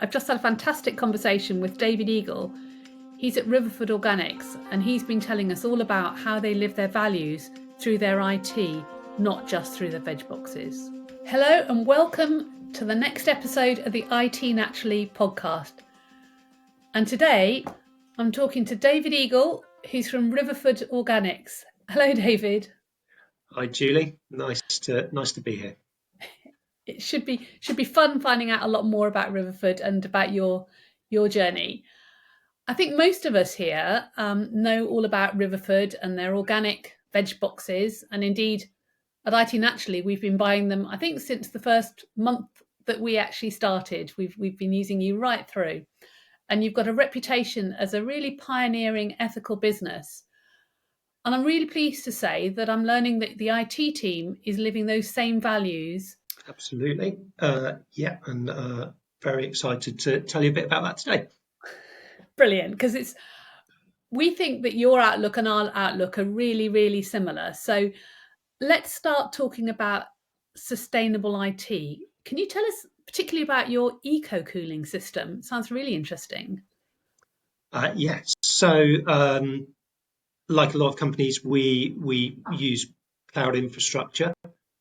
I've just had a fantastic conversation with David Eagle. He's at Riverford Organics, and he's been telling us all about how they live their values through their IT, not just through their veg boxes. Hello and welcome to the next episode of the IT Naturally podcast. And today I'm talking to David Eagle, who's from Riverford Organics. Hello, David. Hi, Julie. Nice to be here. It should be fun finding out a lot more about Riverford and about your journey. I think most of us here know all about Riverford and their organic veg boxes, and indeed at IT Naturally we've been buying them, I think, since the first month that we actually started. We've been using you right through, and you've got a reputation as a really pioneering ethical business. And I'm really pleased to say that I'm learning that the IT team is living those same values. Absolutely. And very excited to tell you a bit about that today. Brilliant, because we think that your outlook and our outlook are really, really similar. So let's start talking about sustainable IT. Can you tell us particularly about your eco-cooling system? It sounds really interesting. Yes. So, like a lot of companies, we use cloud infrastructure,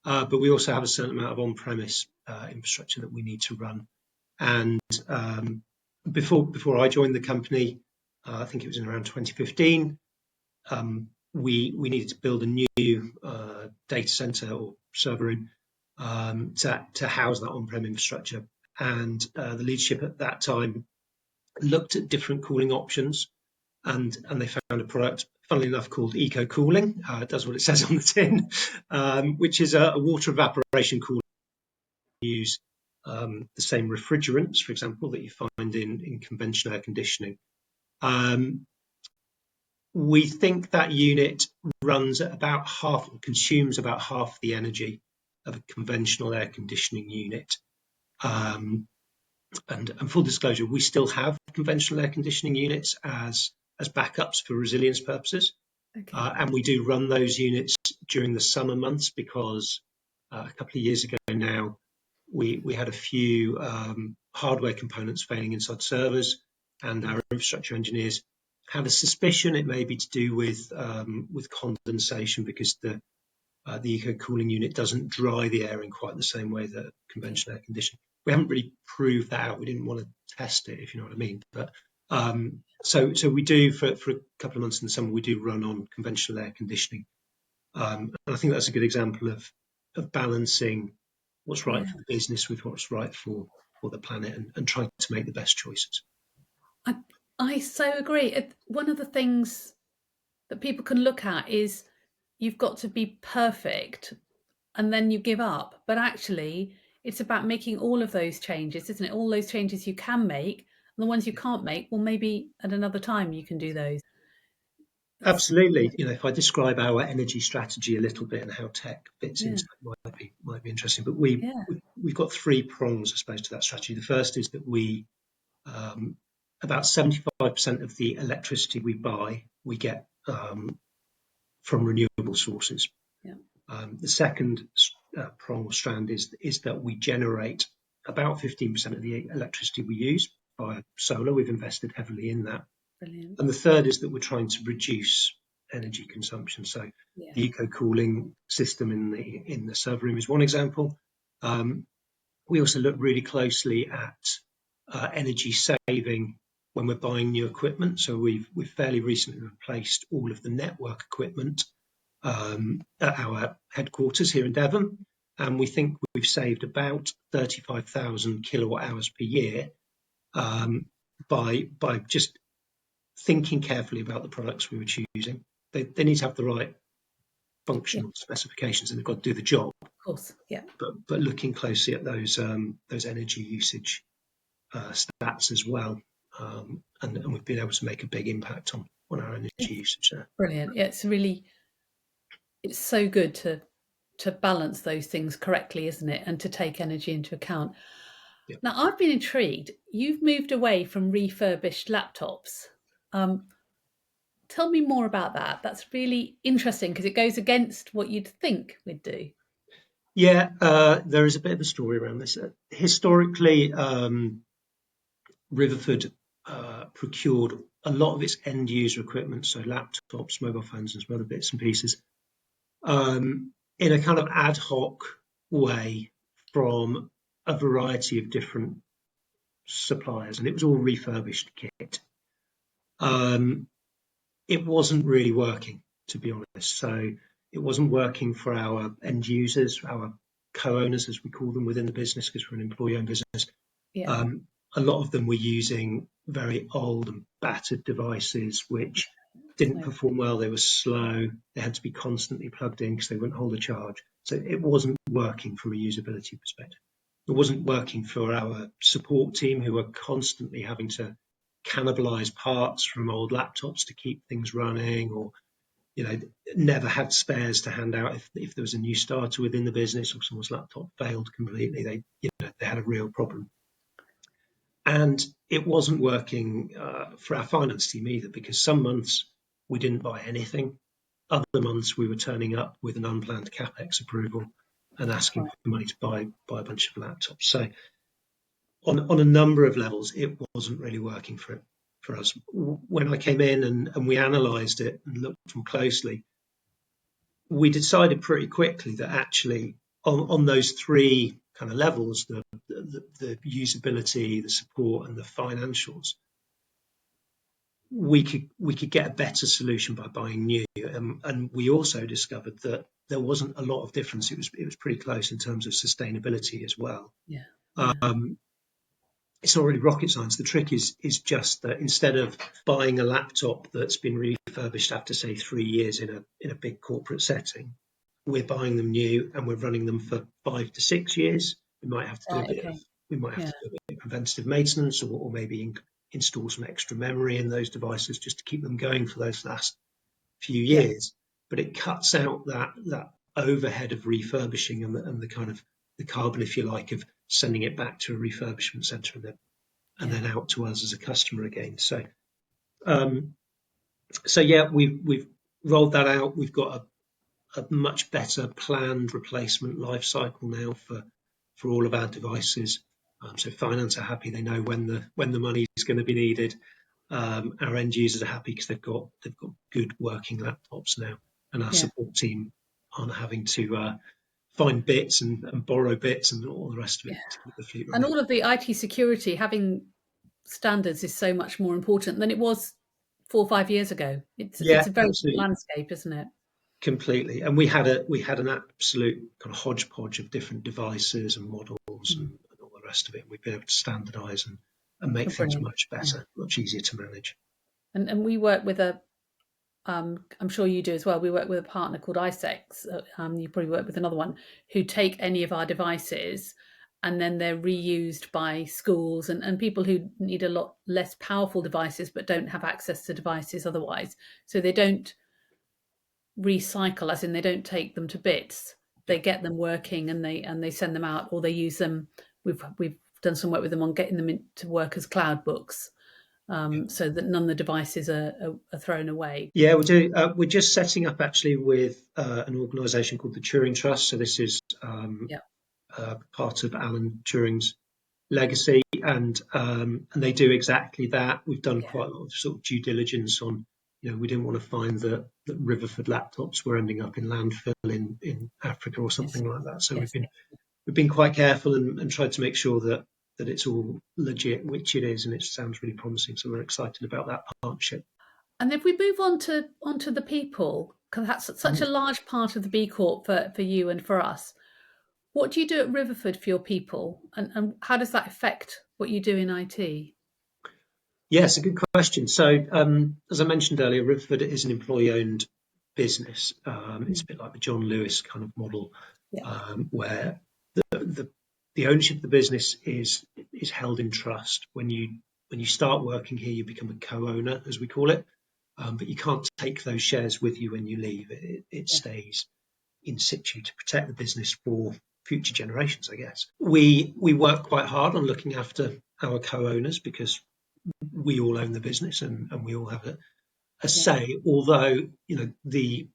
but we also have a certain amount of on-premise infrastructure that we need to run. And before I joined the company, I think it was in around 2015, we needed to build a new data center or server room to house that on-prem infrastructure. And the leadership at that time looked at different cooling options, and they found a product, funnily enough, called Eco Cooling. It does what it says on the tin, which is a water evaporation cooler. Use the same refrigerants, for example, that you find in conventional air conditioning. We think that unit runs at about half, consumes about half the energy of a conventional air conditioning unit. And full disclosure, we still have conventional air conditioning units as backups for resilience purposes. Okay. And we do run those units during the summer months because a couple of years ago now, we had a few hardware components failing inside servers, and our infrastructure engineers have a suspicion it may be to do with condensation, because the eco cooling unit doesn't dry the air in quite the same way that conventional air conditioning. We haven't really proved that out. We didn't want to test it, if you know what I mean. But so we do for a couple of months in the summer, we do run on conventional air conditioning, and I think that's a good example of balancing what's right for the business with what's right for the planet, and trying to make the best choices. I so agree. One of the things that people can look at is you've got to be perfect and then you give up. But actually, it's about making all of those changes, isn't it? All those changes you can make, and the ones you can't make, well, maybe at another time you can do those. Absolutely. If I describe our energy strategy a little bit and how tech fits into that, might be interesting. But we've got three prongs, I suppose, to that strategy. The first is that we about 75% of the electricity we buy, we get from renewable sources. Yeah. The second prong or strand is that we generate about 15% of the electricity we use by solar. We've invested heavily in that. Brilliant. And the third is that we're trying to reduce energy consumption. So the eco cooling system in the server room is one example. We also look really closely at energy saving when we're buying new equipment. So we've fairly recently replaced all of the network equipment at our headquarters here in Devon, and we think we've saved about 35,000 kilowatt hours per year by just thinking carefully about the products we were choosing. They need to have the right functional specifications, and they've got to do the job. Of course, yeah. But looking closely at those energy usage stats as well, and we've been able to make a big impact on our energy usage there. Brilliant. Yeah, it's so good to balance those things correctly, isn't it? And to take energy into account. Yeah. Now, I've been intrigued. You've moved away from refurbished laptops. Tell me more about that. That's really interesting because it goes against what you'd think we'd do. Yeah, there is a bit of a story around this. Historically, Riverford procured a lot of its end user equipment, so laptops, mobile phones, and some other bits and pieces, in a kind of ad hoc way from a variety of different suppliers, and it was all refurbished kit. Um, it wasn't really working, to be honest. So it wasn't working for our end users, our co-owners, as we call them within the business, because we're an employee-owned business. Yeah. Um, a lot of them were using very old and battered devices, which didn't No. perform well. They were slow. They had to be constantly plugged in because they wouldn't hold a charge. So it wasn't working from a usability perspective. It wasn't working for our support team, who were constantly having to cannibalize parts from old laptops to keep things running, or never had spares to hand out if there was a new starter within the business or someone's laptop failed completely. They had a real problem. And it wasn't working for our finance team either, because some months we didn't buy anything. Other months we were turning up with an unplanned capex approval and asking Right. for money to buy a bunch of laptops. So on a number of levels, it wasn't really working for us. When I came in and we analysed it and looked more closely, we decided pretty quickly that actually on those three kind of levels, the usability, the support, and the financials, we could get a better solution by buying new. And we also discovered that there wasn't a lot of difference. It was pretty close in terms of sustainability as well. Yeah. Yeah. Um, it's not really rocket science. The trick is just that instead of buying a laptop that's been refurbished after, say, 3 years in a big corporate setting, we're buying them new and we're running them for 5 to 6 years. We might have to do a Right. bit of Okay. we might have Yeah. to do a bit of preventative maintenance, or maybe install some extra memory in those devices just to keep them going for those last few Yeah. years. But it cuts out that overhead of refurbishing and the kind of the carbon, if you like, of sending it back to a refurbishment centre and Yeah. then out to us as a customer again. Um, so yeah, we've rolled that out. We've got a much better planned replacement life cycle now for all of our devices. So finance are happy; they know when the money is going to be needed. Our end users are happy because they've got good working laptops now, and our Yeah. support team aren't having to find bits and borrow bits and all the rest of it Yeah. to keep the fleet And running. all of the IT security, having standards is so much more important than it was 4 or 5 years ago. It's Yeah, a very different absolutely. landscape, isn't it? Completely. And we had an absolute kind of hodgepodge of different devices and models Mm. and all the rest of it. We've been able to standardize and Oh, make things brilliant. much Yeah. better, much easier to manage. And we work with a I'm sure you do as well. We work with a partner called iSex. You probably work with another one who take any of our devices and then they're reused by schools and people who need a lot less powerful devices but don't have access to devices otherwise. So they don't recycle, as in they don't take them to bits. Yeah. They get them working and they send them out, or they use them. We've done some work with them on getting them to work as cloud books, Yeah. so that none of the devices are thrown away. Yeah, we do. We're just setting up actually with an organisation called the Turing Trust. So this is Yeah, part of Alan Turing's legacy, and they do exactly that. We've done yeah, quite a lot of sort of due diligence on. We didn't want to find that Riverford laptops were ending up in landfill in Africa or yes, something like that. So yes. we've been quite careful and tried to make sure that it's all legit, which it is, and it sounds really promising. So we're excited about that partnership. And if we move on to onto the people, because that's such a large part of the B Corp for you and for us. What do you do at Riverford for your people, and how does that affect what you do in IT? Yes, a good question. So, as I mentioned earlier, Riverford is an employee-owned business. It's a Mm. bit like the John Lewis kind of model, Yeah, where the ownership of the business is held in trust. When you start working here, you become a co-owner, as we call it, but you can't take those shares with you when you leave. It yeah, stays in situ to protect the business for future generations, I guess. We work quite hard on looking after our co-owners because we all own the business and we all have a yeah, say, although the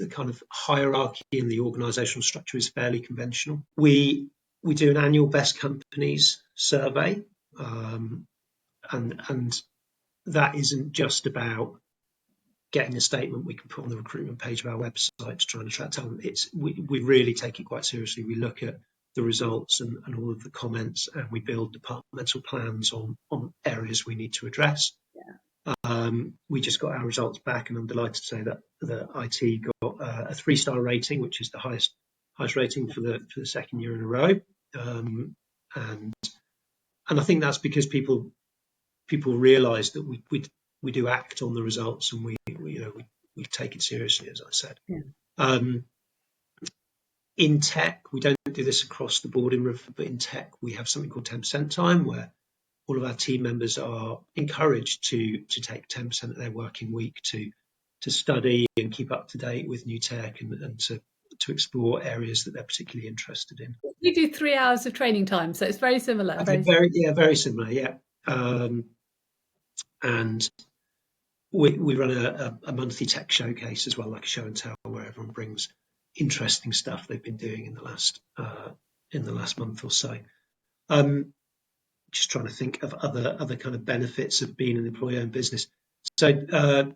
kind of hierarchy in the organizational structure is fairly conventional. We do an annual best companies survey, and that isn't just about getting a statement we can put on the recruitment page of our website to try and attract talent. We really take it quite seriously. We look at the results and all of the comments, and we build departmental plans on areas we need to address. We just got our results back, and I'm delighted to say that the IT got a 3-star rating, which is the highest rating for the second year in a row. And I think that's because people realise that we do act on the results, and we take it seriously, as I said. Yeah. In tech, we don't do this across the board in Riverford, but in tech we have something called 10% time, where all of our team members are encouraged to take 10% of their working week to study and keep up to date with new tech, and to explore areas that they're particularly interested in. We do 3 hours of training time, so it's very similar. Okay, very similar, yeah. And we run a monthly tech showcase as well, like a show and tell, where everyone brings interesting stuff they've been doing in the last month or so. Just trying to think of other kind of benefits of being an employee-owned business. So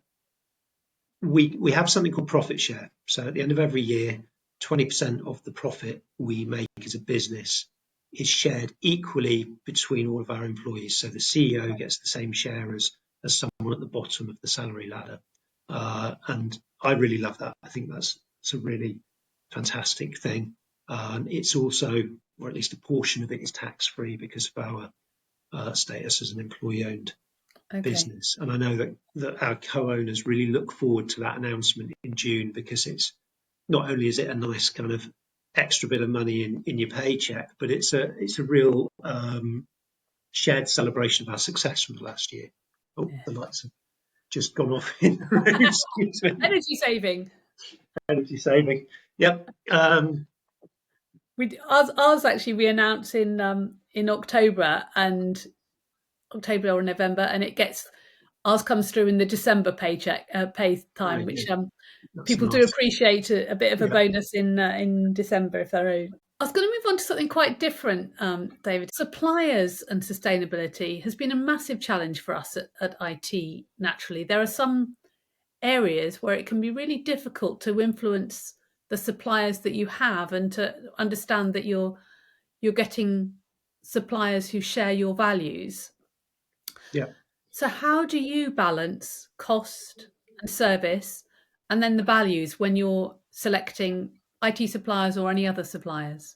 we have something called profit share. So at the end of every year, 20% of the profit we make as a business is shared equally between all of our employees. So the CEO gets the same share as someone at the bottom of the salary ladder. And I really love that. I think that's a really fantastic thing. It's also, or at least a portion of it, is tax-free because of our status as an employee-owned business. And I know that our co-owners really look forward to that announcement in June, because it's not only is it a nice kind of extra bit of money in your paycheck, but it's a real shared celebration of our success from the last year. Oh, the lights have just gone off in the room. Excuse me. Energy saving. Yep. Ours actually we announce in October or November, and ours comes through in the December pay time, which people do appreciate a bit of a bonus in December if they're owed. I was going to move on to something quite different, David. Suppliers and sustainability has been a massive challenge for us at IT. Naturally, there are some areas where it can be really difficult to influence the suppliers that you have, and to understand that you're getting suppliers who share your values. Yeah. So how do you balance cost and service, and then the values, when you're selecting IT suppliers or any other suppliers?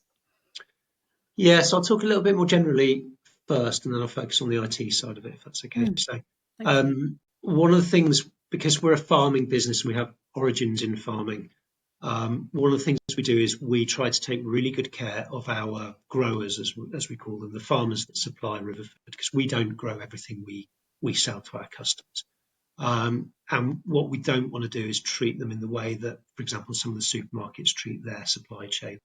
Yeah, so I'll talk a little bit more generally first, and then I'll focus on the IT side of it, if that's okay. So one of the things, because we're a farming business and we have origins in farming, one of the things we do is we try to take really good care of our growers, as we call them, the farmers that supply Riverford, because we don't grow everything we sell to our customers. And what we don't want to do is treat them in the way that, for example, some of the supermarkets treat their supply chain.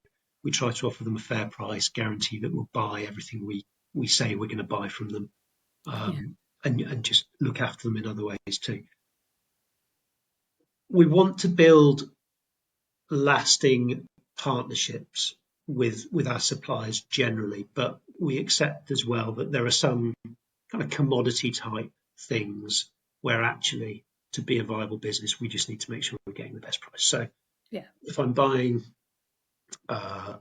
We try to offer them a fair price, guarantee that we'll buy everything we say we're going to buy from them, and just look after them in other ways too. We want to build lasting partnerships with our suppliers generally, but we accept as well that there are some kind of commodity type things where actually, to be a viable business, we just need to make sure we're getting the best price. So if I'm buying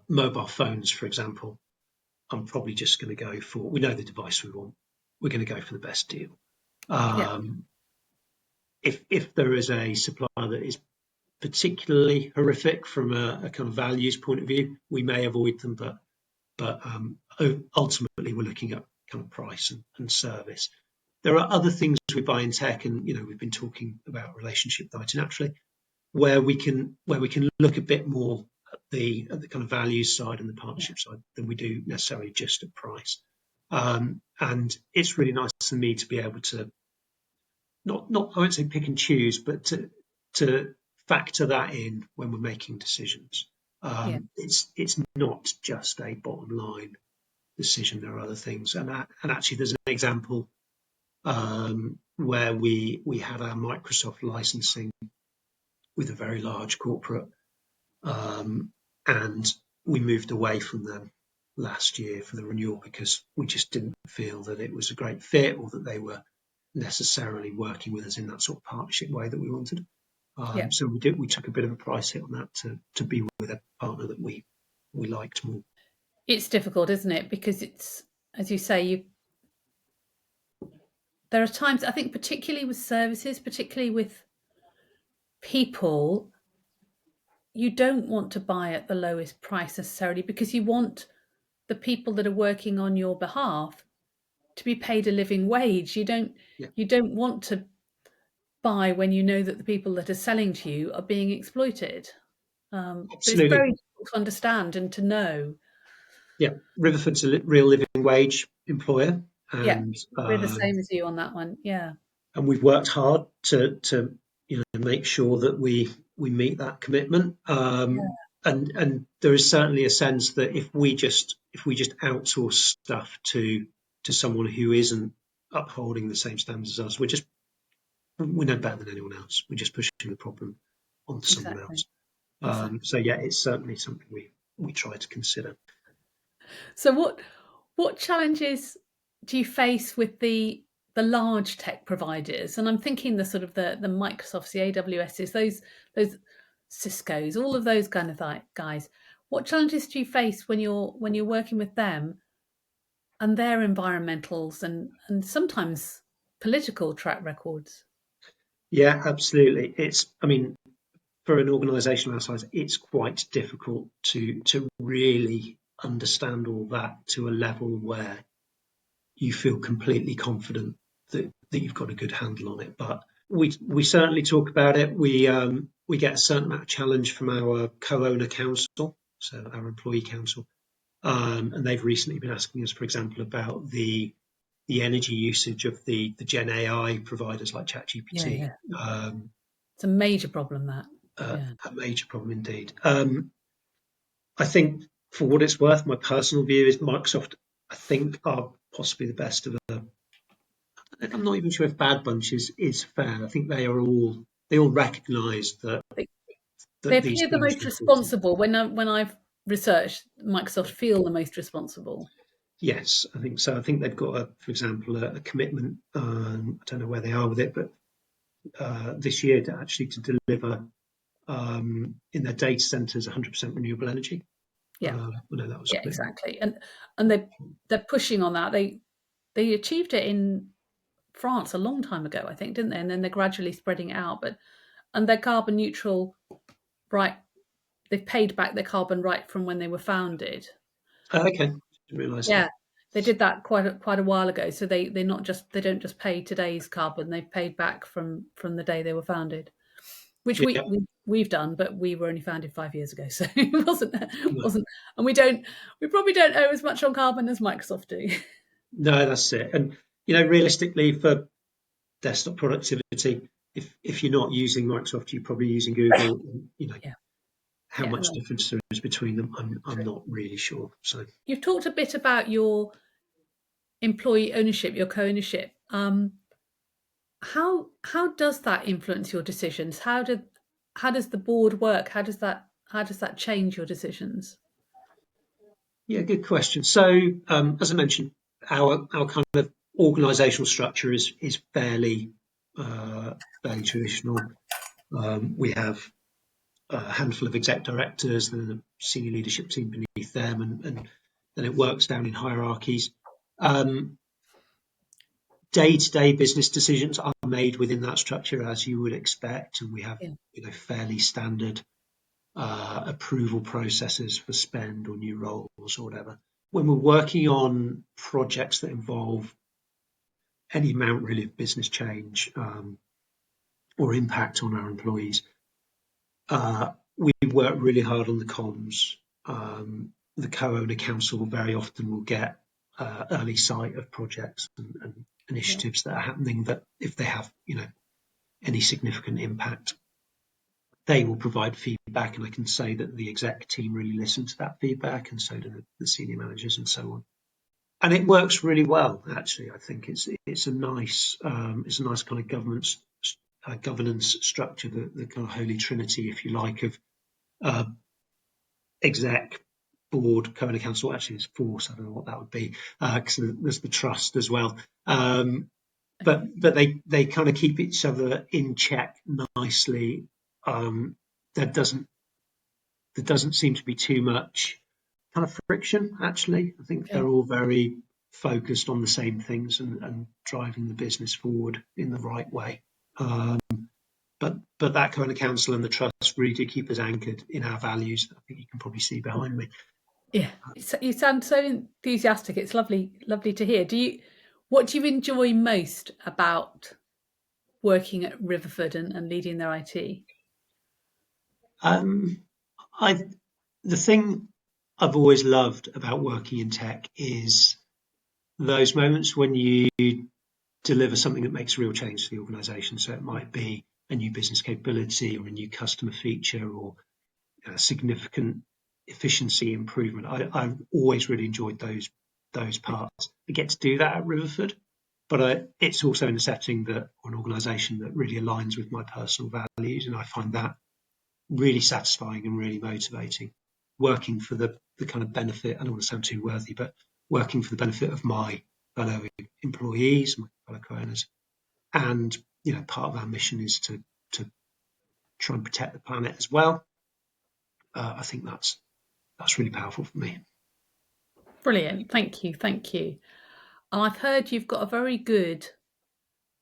mobile phones, for example, I'm probably just going to go for, we know the device we want, we're going to go for the best deal. If there is a supplier that is particularly horrific from a kind of values point of view, we may avoid them, but ultimately we're looking at kind of price and service. There are other things we buy in tech, and we've been talking about relationship with IT naturally, where we can look a bit more at the kind of values side and the partnership side than we do necessarily just at price. And it's really nice for me to be able to not I won't say pick and choose, but to factor that in when we're making decisions. It's not just a bottom line decision. There are other things, and actually there's an example where we had our Microsoft licensing with a very large corporate, and we moved away from them last year for the renewal because we just didn't feel that it was a great fit or that they were necessarily working with us in that sort of partnership way that we wanted. Yeah. So we took a bit of a price hit on that to be with a partner that we liked more. It's difficult, isn't it? Because it's, as you say, there are times, I think, particularly with services, particularly with people, you don't want to buy at the lowest price necessarily because you want the people that are working on your behalf to be paid a living wage. Yeah, You don't want to buy when you know that the people that are selling to you are being exploited. But it's absolutely. very difficult to understand and to know. Yeah, Riverford's a real living wage employer, Yeah, and we're the same as you on that one. Yeah, we've worked hard to make sure that we meet that commitment. yeah, And there is certainly a sense that if we just outsource stuff to someone who isn't upholding the same standards as us, we're no better than anyone else. We're just pushing the problem onto someone exactly, else. exactly. So yeah, it's certainly something we try to consider. So what challenges do you face with the large tech providers? And I'm thinking the sort of the Microsofts, the AWSs, those Cisco's, all of those kind of guys. What challenges do you face when you're working with them and their environmentals and sometimes political track records? Yeah, absolutely. I mean, for an organisation our size, it's quite difficult to really understand all that to a level where you feel completely confident that you've got a good handle on it. But we certainly talk about it. We get a certain amount of challenge from our co-owner council, so our employee council, and they've recently been asking us, for example, about the energy usage of the Gen AI providers like Yeah, ChatGPT. yeah. Um, It's a major problem that. Yeah. a major problem indeed. I think, for what it's worth, my personal view is Microsoft, I think, are possibly the best of a. I'm not even sure if Bad Bunch is fair. I think they all recognise They that these appear the things most are important. responsible when I've researched Microsoft feel the most responsible. Yes, I think so. I think they've got, for example, a commitment. I don't know where they are with it, but this year to deliver in their data centres 100% renewable energy. Yeah, I know that was a yeah, commitment. exactly. And they're pushing on that. They achieved it in France a long time ago, I think, didn't they? And then they're gradually spreading it out. And they're carbon neutral, right? They've paid back their carbon right from when they were founded. Okay, didn't realise that. Yeah, they did that quite a while ago. So they don't just pay today's carbon; they've paid back from the day they were founded, which Yeah, we've done, but we were only founded 5 years ago, so it no, wasn't, and we probably don't owe as much on carbon as Microsoft do. no, that's it. And realistically, for desktop productivity, if you're not using Microsoft, you're probably using Google. Yeah, How yeah, much no, difference there is between them, I'm true. not really sure. So You've talked a bit about your employee ownership, your co-ownership. How does that influence your decisions? How does the board work? How does that change your decisions? yeah, good question. So as I mentioned, our kind of organisational structure is fairly traditional. We have a handful of exec directors, then a senior leadership team beneath them, and then it works down in hierarchies. Um, Day-to-day business decisions are made within that structure, as you would expect, and we have Yeah, fairly standard approval processes for spend or new roles or whatever. When we're working on projects that involve any amount really of business change or impact on our employees, we work really hard on the comms. The co-owner council very often will get early sight of projects and yeah, initiatives that are happening that if they have any significant impact, they will provide feedback, and I can say that the exec team really listen to that feedback, and so do the senior managers and so on. And it works really well, actually. I think it's a nice kind of governance structure, the kind of holy trinity, if you like, of uh, exec, board, co-owner council. Actually, it's four, so I don't know what that would be, because there's the trust as well. Okay. But they kind of keep each other in check nicely. Um, there doesn't seem to be too much kind of friction. Actually, I think they're Okay. all very focused on the same things and driving the business forward in the right way. Um, but that kind of council and the trust really do keep us anchored in our values. I think you can probably see behind me. Yeah, you sound so enthusiastic. It's lovely, lovely to hear. What do you enjoy most about working at Riverford and leading their IT? Um, I the thing I've always loved about working in tech is those moments when you deliver something that makes a real change to the organization. So it might be a new business capability or a new customer feature or a significant efficiency improvement. I've always really enjoyed those parts. I get to do that at Riverford, but it's also in a setting that or an organisation that really aligns with my personal values, and I find that really satisfying and really motivating. Working for the kind of benefit. I don't want to sound too worthy, but working for the benefit of my fellow employees, my fellow co-owners, and part of our mission is to try and protect the planet as well. I think that's really powerful for me. Brilliant. Thank you. Thank you. And I've heard you've got a very good,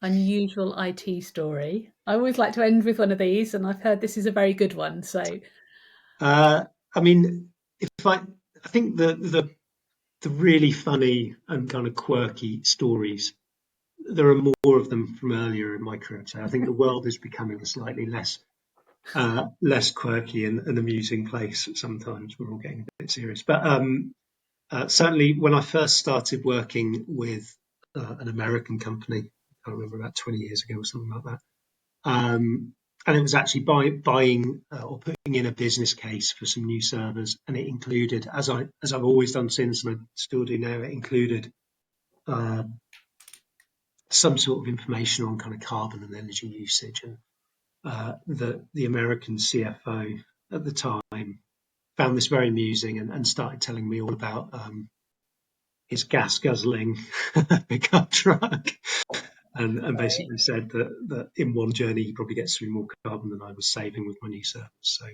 unusual IT story. I always like to end with one of these, and I've heard this is a very good one. So, Uh, I mean, if I think the really funny and kind of quirky stories, there are more of them from earlier in my career. So I think the world is becoming a slightly less quirky and amusing place. Sometimes we're all getting a bit serious, but certainly when I first started working with an American company, I can't remember, about 20 years ago or something like that. And it was actually buying or putting in a business case for some new servers, and it included, as I've always done since, and I still do now, it included uh, some sort of information on kind of carbon and energy usage. And the American CFO at the time found this very amusing and started telling me all about his gas guzzling pickup truck. And basically said that in one journey he probably gets through more carbon than I was saving with my new service. So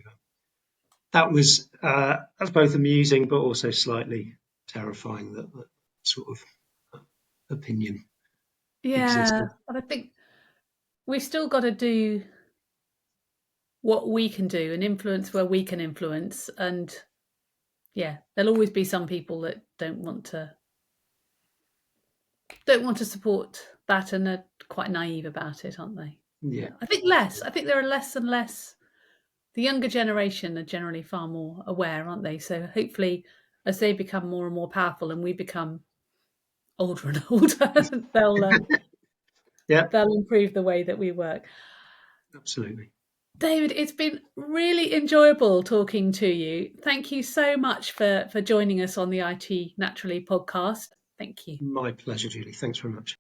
that's both amusing but also slightly terrifying that sort of opinion yeah, existed. and I think we've still got to do what we can do and influence where we can influence. And yeah, there'll always be some people that don't want to support that and are quite naive about it, aren't they? Yeah, I think less. I think there are less and less. The younger generation are generally far more aware, aren't they? So hopefully, as they become more and more powerful, and we become older and older, they'll uh, yeah, they'll improve the way that we work. absolutely. David, it's been really enjoyable talking to you. Thank you so much for joining us on the IT Naturally podcast. Thank you. My pleasure, Julie. Thanks very much.